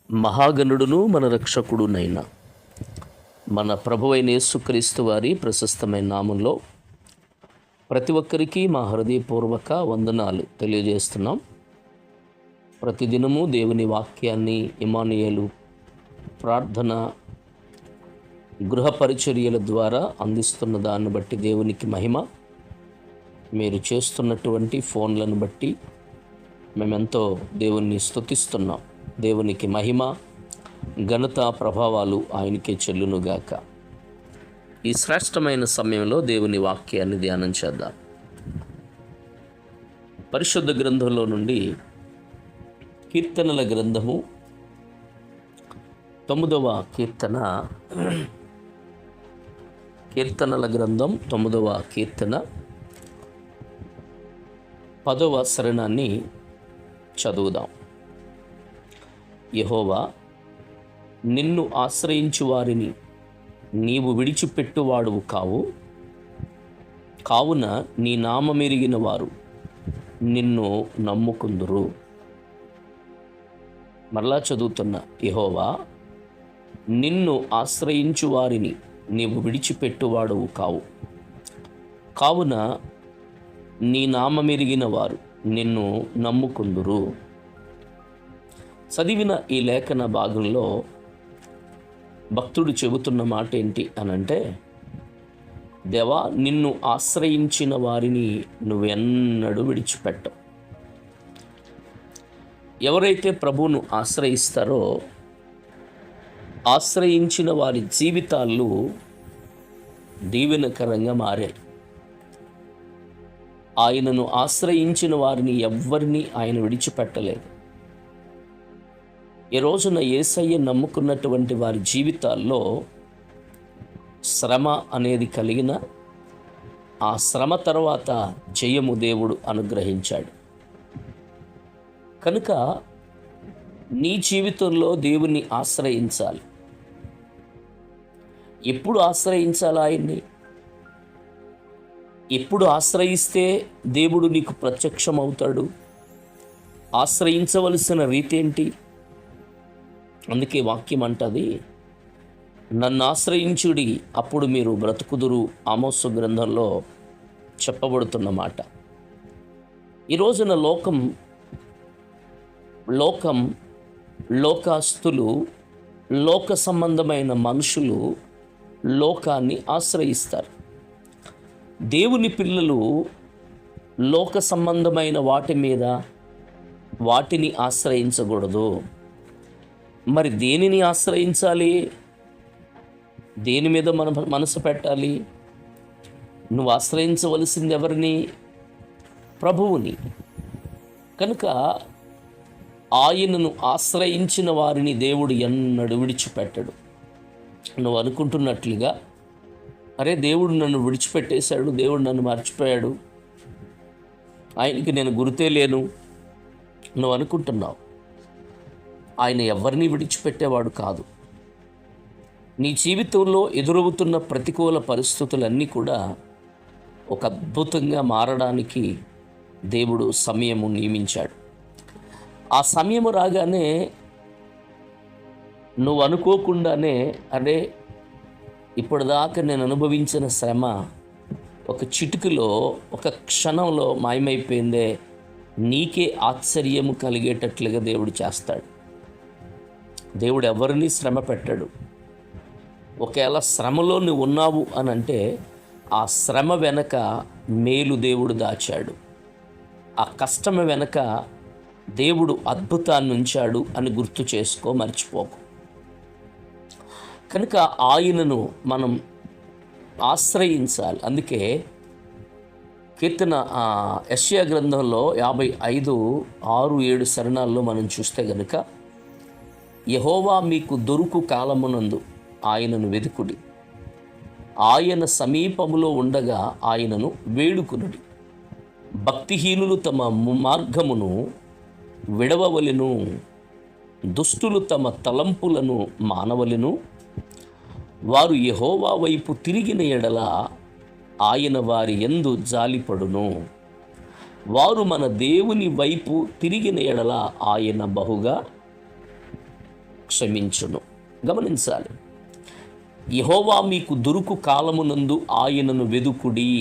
మహాగణుడును మన రక్షకుడునైన మన ప్రభువైన యేసుక్రీస్తు వారి ప్రశస్తమైన నామంలో ప్రతి ఒక్కరికి మా హృదయపూర్వక వందనాలు తెలియజేస్తున్నాం. ప్రతిదినము దేవుని వాక్యాన్ని ఇమానుయేలు ప్రార్థన గృహ పరిచర్యల ద్వారా అందిస్తున్న దాన్ని బట్టి దేవునికి మహిమ. మీరు చేస్తున్నటువంటి ఫోన్లను బట్టి మేమెంతో దేవుణ్ణి స్తుతిస్తున్నాం. దేవునికి మహిమ ఘనత ప్రభావాలు ఆయనకే చెల్లునుగాక. ఈ శ్రేష్టమైన సమయంలో దేవుని వాక్యాన్ని ధ్యానం చేద్దాం. పరిశుద్ధ గ్రంథంలో నుండి కీర్తనల గ్రంథము 9వ కీర్తన, కీర్తనల గ్రంథం 9వ కీర్తన 10వ శరణాన్ని చదువుదాం. యెహోవా, నిన్ను ఆశ్రయించు వారిని నీవు విడిచిపెట్టువాడువు కావు. కావున నీ నామమెరిగిన వారు నిన్ను నమ్ముకుందురు. మరలా చదువుతున్న, యెహోవా, నిన్ను ఆశ్రయించు వారిని నీవు విడిచిపెట్టువాడువు కావు. కావున నీ నామమెరిగిన వారు నిన్ను నమ్ముకుందురు. చదివిన ఈ లేఖన భాగంలో భక్తుడు చెబుతున్న మాట ఏంటి అనంటే, దేవా, నిన్ను ఆశ్రయించిన వారిని నువ్వెన్నడూ విడిచిపెట్టవు. ఎవరైతే ప్రభువును ఆశ్రయిస్తారో ఆశ్రయించిన వారి జీవితాలు దీవెనకరంగా మారాయి. ఆయనను ఆశ్రయించిన వారిని ఎవ్వరినీ ఆయన విడిచిపెట్టలేదు. ఈ రోజున యేసయ్య నమ్ముకున్నటువంటి వారి జీవితాల్లో శ్రమ అనేది కలిగిన ఆ శ్రమ తర్వాత జయము దేవుడు అనుగ్రహించాడు. కనుక నీ జీవితంలో దేవుణ్ణి ఆశ్రయించాలి. ఎప్పుడు ఆశ్రయించాలి ఆయన్ని? ఎప్పుడు ఆశ్రయిస్తే దేవుడు నీకు ప్రత్యక్షమవుతాడు? ఆశ్రయించవలసిన రీతి ఏంటి? అందుకే వాక్యం అంటది, నన్ను ఆశ్రయించుడి అప్పుడు మీరు బ్రతుకుదురు. ఆమోసు గ్రంథంలో చెప్పబడుతున్న మాట. ఈ రోజున లోకాస్తులు, లోక సంబంధమైన మనుషులు లోకాన్ని ఆశ్రయిస్తారు. దేవుని పిల్లలు లోక సంబంధమైన వాటిని ఆశ్రయించకూడదు. మరి దేనిని ఆశ్రయించాలి? దేని మీద మనసు పెట్టాలి? నువ్వు ఆశ్రయించవలసింది ఎవరిని? ప్రభువుని. కనుక ఆయనను ఆశ్రయించిన వారిని దేవుడు ఎన్నడూ విడిచిపెట్టడు. నువ్వు అనుకుంటున్నట్లుగా, అరే దేవుడు నన్ను విడిచిపెట్టేశాడు, దేవుడు నన్ను మర్చిపోయాడు, ఆయనకి నేను గుర్తే లేను నువ్వు అనుకుంటున్నావు. ఆయన ఎవరిని విడిచిపెట్టేవాడు కాదు. నీ జీవితంలో ఎదురవుతున్న ప్రతికూల పరిస్థితులన్నీ కూడా ఒక అద్భుతంగా మారడానికి దేవుడు సమయము నియమించాడు. ఆ సమయము రాగానే నువ్వు అనుకోకుండానే, అరే ఇప్పటిదాకా నేను అనుభవించిన శ్రమ ఒక చిటికలో, ఒక క్షణంలో మాయమైపోయిందే, నీకే ఆశ్చర్యము కలిగేటట్లుగా దేవుడు చేస్తాడు. దేవుడు ఎవరిని శ్రమ పెట్టాడు. ఒకవేళ శ్రమలో నువ్వు ఉన్నావు అని అంటే ఆ శ్రమ వెనక మేలు దేవుడు దాచాడు. ఆ కష్టం వెనక దేవుడు అద్భుతాన్ని ఉంచాడు అని గుర్తు చేసుకో, మర్చిపోకు. కనుక ఆయనను మనం ఆశ్రయించాలి. అందుకే కీర్తన యెషయా గ్రంథంలో 55:6-7 శరణాల్లో మనం చూస్తే గనుక, యెహోవా మీకు దొరుకు కాలమునందు ఆయనను వెదుకుడి, ఆయన సమీపములో ఉండగా ఆయనను వేడుకునుడి. భక్తిహీనులు తమ మార్గమును విడవవలెను, దుష్టులు తమ తలంపులను మానవలెను. వారు యెహోవా వైపు తిరిగిన ఎడల ఆయన వారి యందు జాలిపడును. వారు మన దేవుని వైపు తిరిగిన ఎడల ఆయన బహుగా క్షమించును. గమనించాలి, యెహోవా మీకు దొరుకు కాలమునందు ఆయనను వెదుకుడి,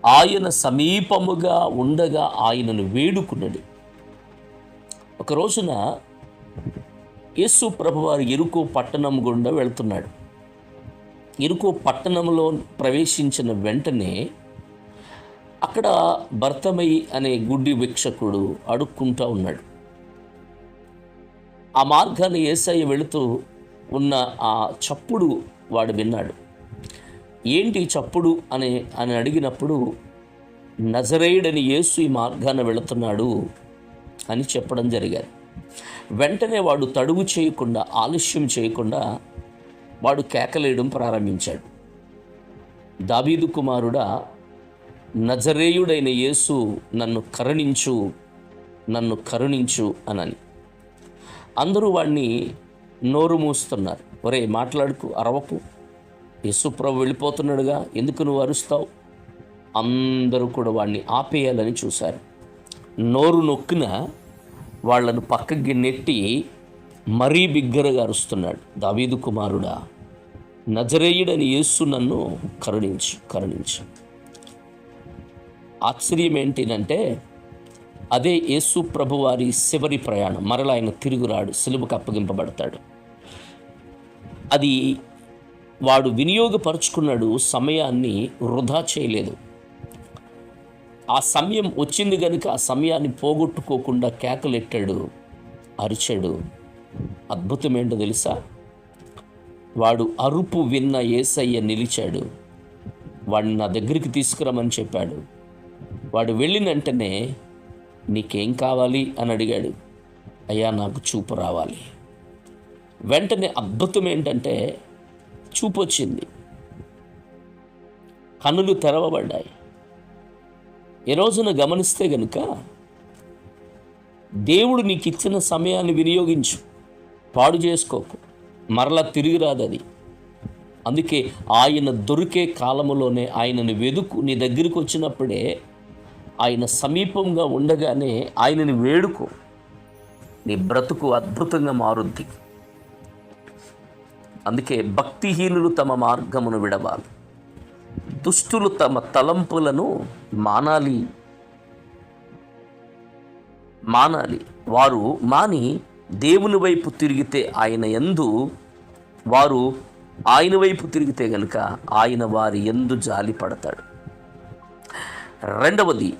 ఆయన సమీపముగా ఉండగా ఆయనను వేడుకునడి. ఒక రోజున యేసు ప్రభువారు యెరికో పట్టణం గుండా వెళ్తున్నాడు. యెరికో పట్టణంలో ప్రవేశించిన వెంటనే అక్కడ బర్తమయి అనే గుడ్డి భిక్షకుడు అడుక్కుంటూ ఉన్నాడు. ఆ మార్గాన్ని యేసయ్య వెళుతూ ఉన్న ఆ చప్పుడు వాడు విన్నాడు. ఏంటి చప్పుడు అని అడిగినప్పుడు, నజరేయుడని యేసు ఈ మార్గాన వెళుతున్నాడు అని చెప్పడం జరిగారు. వెంటనే వాడు తడువు చేయకుండా, ఆలస్యం చేయకుండా వాడు కేకలేయడం ప్రారంభించాడు. దావీదు కుమారుడా, నజరేయుడైన యేసు నన్ను కరుణించు, నన్ను కరుణించు అనని. అందరూ వాడిని నోరు మూస్తున్నారు. ఒరే మాట్లాడుకు, అరవకు, యేసు ప్రభు వెళ్ళిపోతున్నాడుగా, ఎందుకు నువ్వు అరుస్తావు? అందరూ కూడా వాడిని ఆపేయాలని చూశారు. నోరు నొక్కిన వాళ్లను పక్కకి నెట్టి మరీ బిగ్గరగా అరుస్తున్నాడు. దావీదు కుమారుడా, నజరేయుడని యేసు నన్ను కరుణించు, కరుణించు. ఆశ్చర్యం ఏంటిదంటే, అదే యేసు ప్రభువారి చివరి ప్రయాణం. మరలా ఆయన తిరుగురాడు, సిలువకు అప్పగింపబడతాడు. అది వాడు వినియోగపరుచుకున్నాడు, సమయాన్ని వృధా చేయలేదు. ఆ సమయం వచ్చింది కనుక ఆ సమయాన్ని పోగొట్టుకోకుండా కేకలెట్టాడు, అరిచాడు. అద్భుతం ఏంటో తెలుసా? వాడు అరుపు విన్న యేసయ్య నిలిచాడు. వాడిని నా దగ్గరికి తీసుకురమని చెప్పాడు. వాడు వెళ్ళిన వెంటనే, నీకేం కావాలి అని అడిగాడు. అయ్యా, నాకు చూపు రావాలి. వెంటనే అద్భుతం ఏంటంటే, చూపు వచ్చింది, కన్నులు తెరవబడ్డాయి. ఈ రోజున గమనిస్తే గనుక, దేవుడు నీకు ఇచ్చిన సమయాన్ని వినియోగించు, పాడు చేసుకోకు, మరలా తిరిగి రాదు అది. అందుకే ఆయన దొరికే కాలములోనే ఆయనను వెదుకు. నీ దగ్గరికి వచ్చినప్పుడే, ఆయన సమీపంగా ఉండగానే ఆయనని వేడుకో, నీ బ్రతుకు అద్భుతంగా మారుద్ది. అందుకే భక్తిహీనులు తమ మార్గమును విడవాలి, దుష్టులు తమ తలంపులను మానాలి. వారు మాని దేవుని వైపు తిరిగితే వారు ఆయన వైపు తిరిగితే గనుక ఆయన వారి యందు జాలి పడతాడు. రెండవది,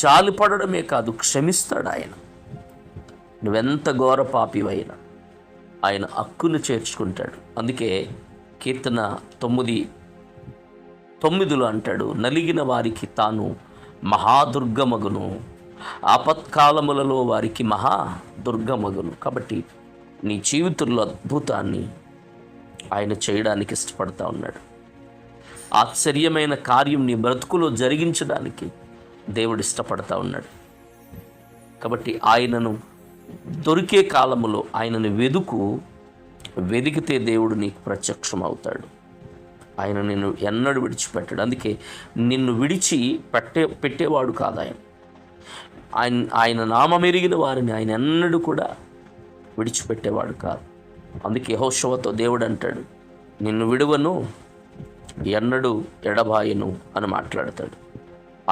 జాలి పడడమే కాదు, క్షమిస్తాడు ఆయన. నువ్వెంత ఘోర పాపివైనా ఆయన హక్కును చేర్చుకుంటాడు. అందుకే కీర్తన 9:9 అంటాడు, నలిగిన వారికి తాను మహాదుర్గమగును, ఆపత్కాలములలో వారికి మహాదుర్గమగును. కాబట్టి నీ జీవితంలో అద్భుతాన్ని ఆయన చేయడానికి ఇష్టపడతా ఉన్నాడు. ఆశ్చర్యమైన కార్యం నీ బ్రతుకులో జరిగించడానికి దేవుడు ఇష్టపడతా ఉన్నాడు. కాబట్టి ఆయనను దొరికే కాలములో ఆయనను వెదికితే దేవుడు నీకు ప్రత్యక్షం అవుతాడు. ఆయన నిన్ను ఎన్నడూ విడిచిపెట్టాడు. అందుకే నిన్ను పెట్టేవాడు కాదు ఆయన నామమెరిగిన వారిని ఆయన ఎన్నడూ కూడా విడిచిపెట్టేవాడు కాదు. అందుకే యెహోషువతో దేవుడు అంటాడు, నిన్ను విడువను, ఎన్నడూ ఎడబాయను అని మాట్లాడతాడు.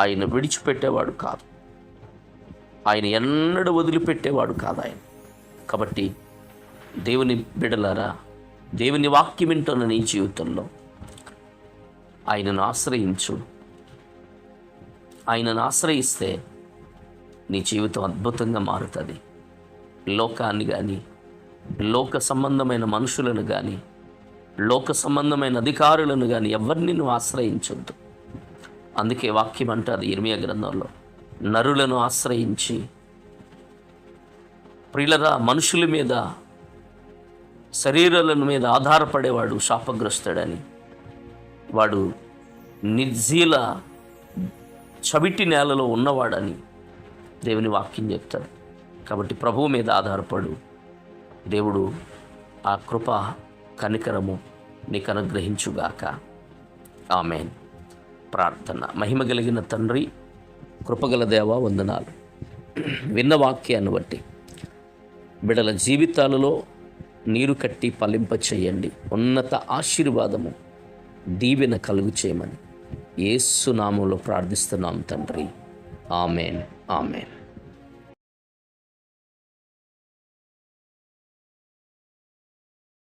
ఆయన విడిచిపెట్టేవాడు కాదు, ఆయన ఎన్నడూ వదిలిపెట్టేవాడు కాదు ఆయన. కాబట్టి దేవుని బిడ్డలారా, దేవుని వాక్యం వింటున్న నీ జీవితంలో ఆయనను ఆశ్రయించు. ఆయనను ఆశ్రయిస్తే నీ జీవితం అద్భుతంగా మారుతుంది. లోకాన్ని కానీ, లోక సంబంధమైన మనుషులను కానీ, లోక సంబంధమైన అధికారులను కానీ ఎవరిని నువ్వు ఆశ్రయించొద్దు. అందుకే వాక్యం అంటుంది ఇర్మియా గ్రంథంలో, నరులను ఆశ్రయించి, ప్రియులరా, మనుషుల మీద, శరీరాల మీద ఆధారపడేవాడు శాపగ్రస్తుడని. వాడు నిర్జీల చవిటి నేలలో ఉన్నవాడని దేవుని వాక్యం చెప్తాడు. కాబట్టి ప్రభువు మీద ఆధారపడు. దేవుడు ఆ కృప, కనికరము నీకు అనుగ్రహించుగాక. ఆమేన్. ప్రార్థన. మహిమ కలిగిన తండ్రి, కృపగల దేవా, వందనాలు. విన్న వాక్యాన్ని బట్టి బిడ్డల జీవితాలలో నీరు కట్టి ఫలింప చేయండి. ఉన్నత ఆశీర్వాదము, దీవెన కలుగు చేయమని యేసు నామములో ప్రార్థిస్తున్నాం తండ్రి. Amen, amen.